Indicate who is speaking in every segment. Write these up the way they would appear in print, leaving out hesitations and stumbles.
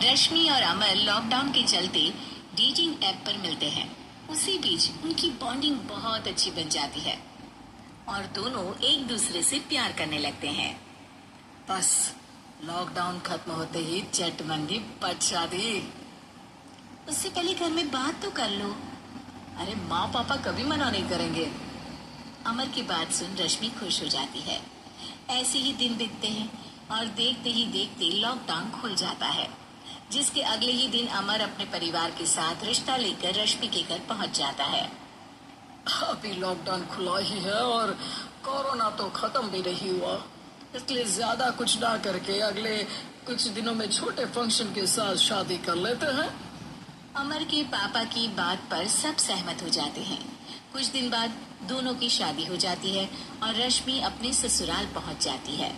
Speaker 1: रश्मि और अमर लॉकडाउन के चलते डेटिंग ऐप पर मिलते हैं। उसी बीच उनकी बॉन्डिंग बहुत अच्छी बन जाती है और दोनों एक दूसरे से प्यार करने लगते हैं।
Speaker 2: बस लॉकडाउन खत्म होते ही चट मंडी पट शादी।
Speaker 1: उससे पहले घर में बात तो कर लो।
Speaker 2: अरे माँ पापा कभी मना नहीं करेंगे।
Speaker 1: अमर की बात सुन रश्मि खुश हो जाती है। ऐसे ही दिन बीतते हैं और देखते ही देखते लॉकडाउन खुल जाता है, जिसके अगले ही दिन अमर अपने परिवार के साथ रिश्ता लेकर रश्मि के घर पहुंच जाता है।
Speaker 2: अभी लॉकडाउन खुला ही है और कोरोना तो खत्म भी नहीं हुआ, इसलिए ज्यादा कुछ ना करके अगले कुछ दिनों में छोटे फंक्शन के साथ शादी कर लेते हैं।
Speaker 1: अमर के पापा की बात पर सब सहमत हो जाते हैं। कुछ दिन बाद दोनों की शादी हो जाती है और रश्मि अपने ससुराल पहुंच जाती है।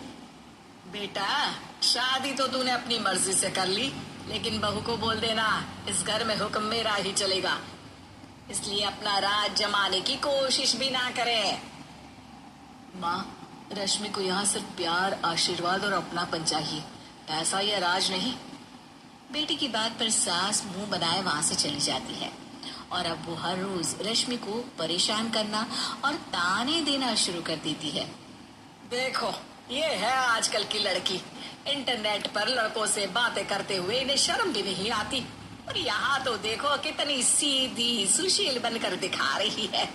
Speaker 2: बेटा, शादी तो तूने अपनी मर्जी से कर ली, लेकिन बहू को बोल देना इस घर में हुक्म मेरा ही चलेगा, इसलिए अपना राज जमाने की कोशिश भी ना करे। माँ, रश्मि को यहाँ सिर्फ प्यार, आशीर्वाद और अपनापन चाहिए, पैसा या राज नहीं।
Speaker 1: बेटी की बात पर सास मुंह बनाए वहां से चली जाती है और अब वो हर रोज रश्मि को परेशान करना और ताने देना शुरू कर देती है।
Speaker 2: देखो, ये है आजकल की लड़की, इंटरनेट पर लड़कों से बातें करते हुए इन्हें शर्म भी नहीं आती, और यहाँ तो देखो कितनी सीधी सुशील बनकर दिखा रही है।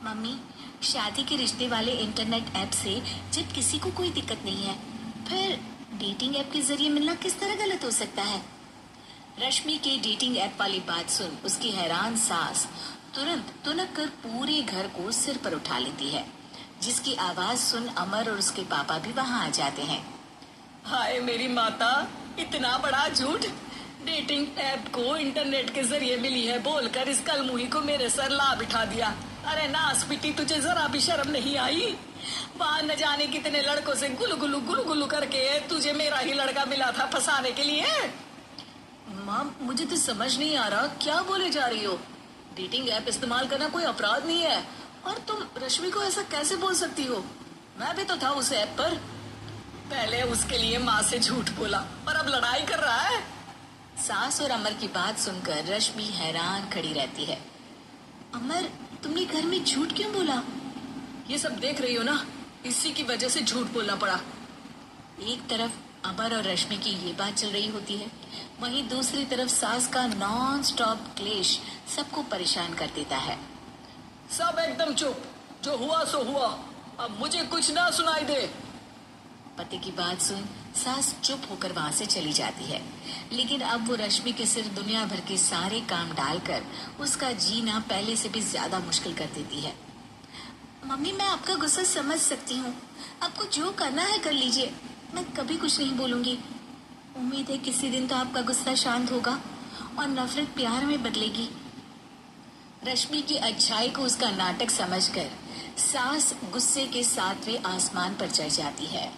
Speaker 1: मम्मी, शादी के रिश्ते वाले इंटरनेट ऐप से जब किसी को कोई दिक्कत नहीं है, फिर डेटिंग ऐप के जरिए मिलना किस तरह गलत हो सकता है? रश्मि के डेटिंग ऐप वाली बात सुन उसकी हैरान सास तुरंत तुनक कर पूरे घर को सिर पर उठा लेती है, जिसकी आवाज सुन अमर और उसके पापा भी वहां आ जाते हैं।
Speaker 2: हाय मेरी माता, इतना बड़ा झूठ! डेटिंग ऐप को इंटरनेट के जरिए मिली है बोलकर इस कलमुही को मेरे सर ला बिठा दिया। अरे नास बेटी, तुझे जरा भी शर्म नहीं आई? वहां न जाने कितने लड़कों से गुलू गुलू करके तुझे मेरा ही लड़का मिला था फंसाने के लिए। माँ, मुझे तो समझ नहीं आ रहा क्या बोले जा रही हो। डेटिंग ऐप इस्तेमाल करना कोई अपराध नहीं है, और तुम रश्मि को ऐसा कैसे बोल सकती हो? मैं भी तो था उस ऐप पर। पहले उसके लिए माँ से झूठ बोला और अब लड़ाई कर रहा है।
Speaker 1: सास और अमर की बात सुनकर रश्मि हैरान खड़ी रहती है। अमर, तुमने घर में झूठ क्यों बोला?
Speaker 2: ये सब देख रही हो ना, इसी की वजह से झूठ बोलना पड़ा।
Speaker 1: एक तरफ अमर और रश्मि की ये बात चल रही होती है, वहीं दूसरी तरफ सास का नॉन स्टॉप क्लेश सबको परेशान कर देता है।
Speaker 2: सब एकदम चुप, जो हुआ सो हुआ, अब मुझे कुछ ना सुनाई दे।
Speaker 1: पति की बात सुन सास चुप होकर वहां से चली जाती है, लेकिन अब वो रश्मि के सिर दुनिया भर के सारे काम डालकर उसका जीना पहले से भी ज्यादा मुश्किल कर देती है। मम्मी, मैं आपका गुस्सा समझ सकती हूँ, आपको जो करना है कर लीजिए, मैं कभी कुछ नहीं बोलूंगी। उम्मीद है किसी दिन तो आपका गुस्सा शांत होगा और नफरत प्यार में बदलेगी। रश्मि की अच्छाई को उसका नाटक समझकर सास गुस्से के 7वें आसमान पर चढ़ जाती है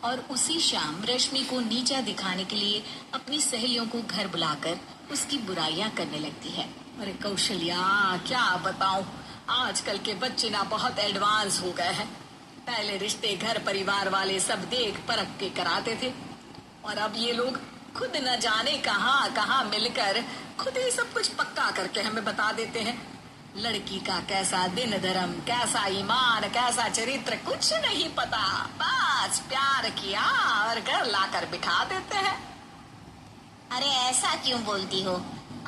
Speaker 1: और उसी शाम रश्मि को नीचा दिखाने के लिए अपनी सहेलियों को घर बुलाकर उसकी बुराइयां करने लगती है।
Speaker 2: अरे कौशल्या, क्या बताऊं, आजकल के बच्चे ना बहुत एडवांस हो गए हैं। पहले रिश्ते घर परिवार वाले सब देख परख के कराते थे, और अब ये लोग खुद न जाने कहाँ कहाँ मिलकर खुद ही सब कुछ पक्का करके हमें बता देते हैं। लड़की का कैसा दिन धर्म, कैसा ईमान, कैसा चरित्र कुछ नहीं पता, बस प्यार किया और घर लाकर बिठा देते हैं।
Speaker 3: अरे ऐसा क्यों बोलती हो?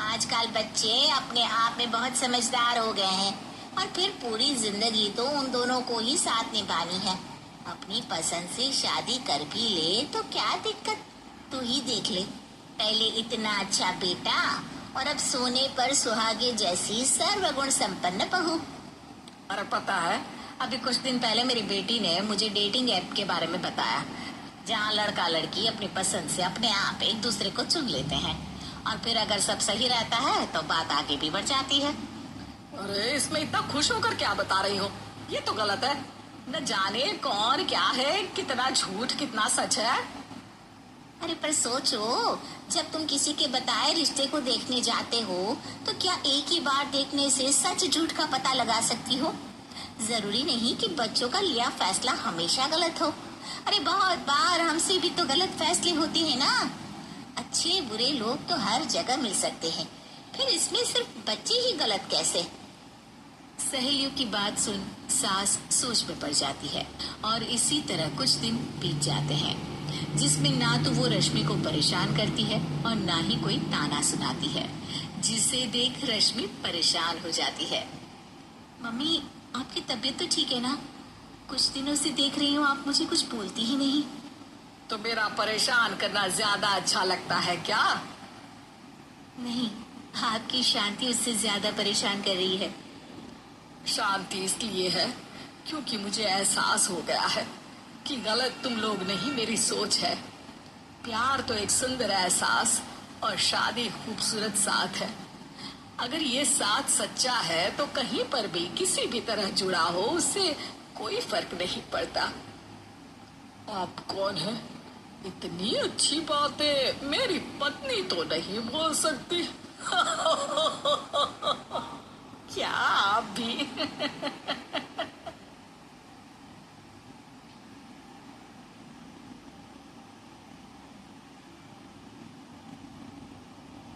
Speaker 3: आजकल बच्चे अपने आप में बहुत समझदार हो गए हैं, और फिर पूरी जिंदगी तो उन दोनों को ही साथ निभानी है। अपनी पसंद से शादी कर भी ले तो क्या दिक्कत, तू ही देख ले, पहले इतना अच्छा बेटा और अब सोने पर सुहागे जैसी सर्वगुण संपन्न बहू।
Speaker 2: अरे पता है, अभी कुछ दिन पहले मेरी बेटी ने मुझे डेटिंग ऐप के बारे में बताया, जहाँ लड़का लड़की अपनी पसंद से अपने आप एक दूसरे को चुन लेते हैं, और फिर अगर सब सही रहता है तो बात आगे भी बढ़ जाती है। अरे इसमें इतना खुश होकर क्या बता रही हो? ये तो गलत है। न जाने कौन क्या है, कितना झूठ कितना सच है।
Speaker 3: अरे पर सोचो, जब तुम किसी के बताए रिश्ते को देखने जाते हो तो क्या एक ही बार देखने से सच झूठ का पता लगा सकती हो? जरूरी नहीं कि बच्चों का लिया फैसला हमेशा गलत हो। अरे बहुत बार हमसे भी तो गलत फैसले होते हैं ना। अच्छे बुरे लोग तो हर जगह मिल सकते हैं, फिर इसमें सिर्फ बच्चे ही गलत कैसे?
Speaker 1: सहेलियों की बात सुन सास सोच में पड़ जाती है और इसी तरह कुछ दिन बीत जाते हैं जिसमें ना तो वो रश्मि को परेशान करती है और ना ही कोई ताना सुनाती है, जिसे देख रश्मि परेशान हो जाती है। मम्मी, आपकी तबीयत तो ठीक है ना? कुछ दिनों से देख रही हूँ आप मुझे कुछ बोलती ही नहीं।
Speaker 2: तो मेरा परेशान करना ज्यादा अच्छा लगता है क्या?
Speaker 1: नहीं, आपकी शांति उससे ज्यादा परेशान कर रही है।
Speaker 2: शांति इसलिए है क्योंकि मुझे एहसास हो गया है कि गलत तुम लोग नहीं, मेरी सोच है। प्यार तो एक सुंदर एहसास और शादी खूबसूरत साथ है। अगर ये साथ सच्चा है तो कहीं पर भी किसी भी तरह जुड़ा हो उससे कोई फर्क नहीं पड़ता। आप कौन है? इतनी अच्छी बातें मेरी पत्नी तो नहीं बोल सकती। क्या आप भी?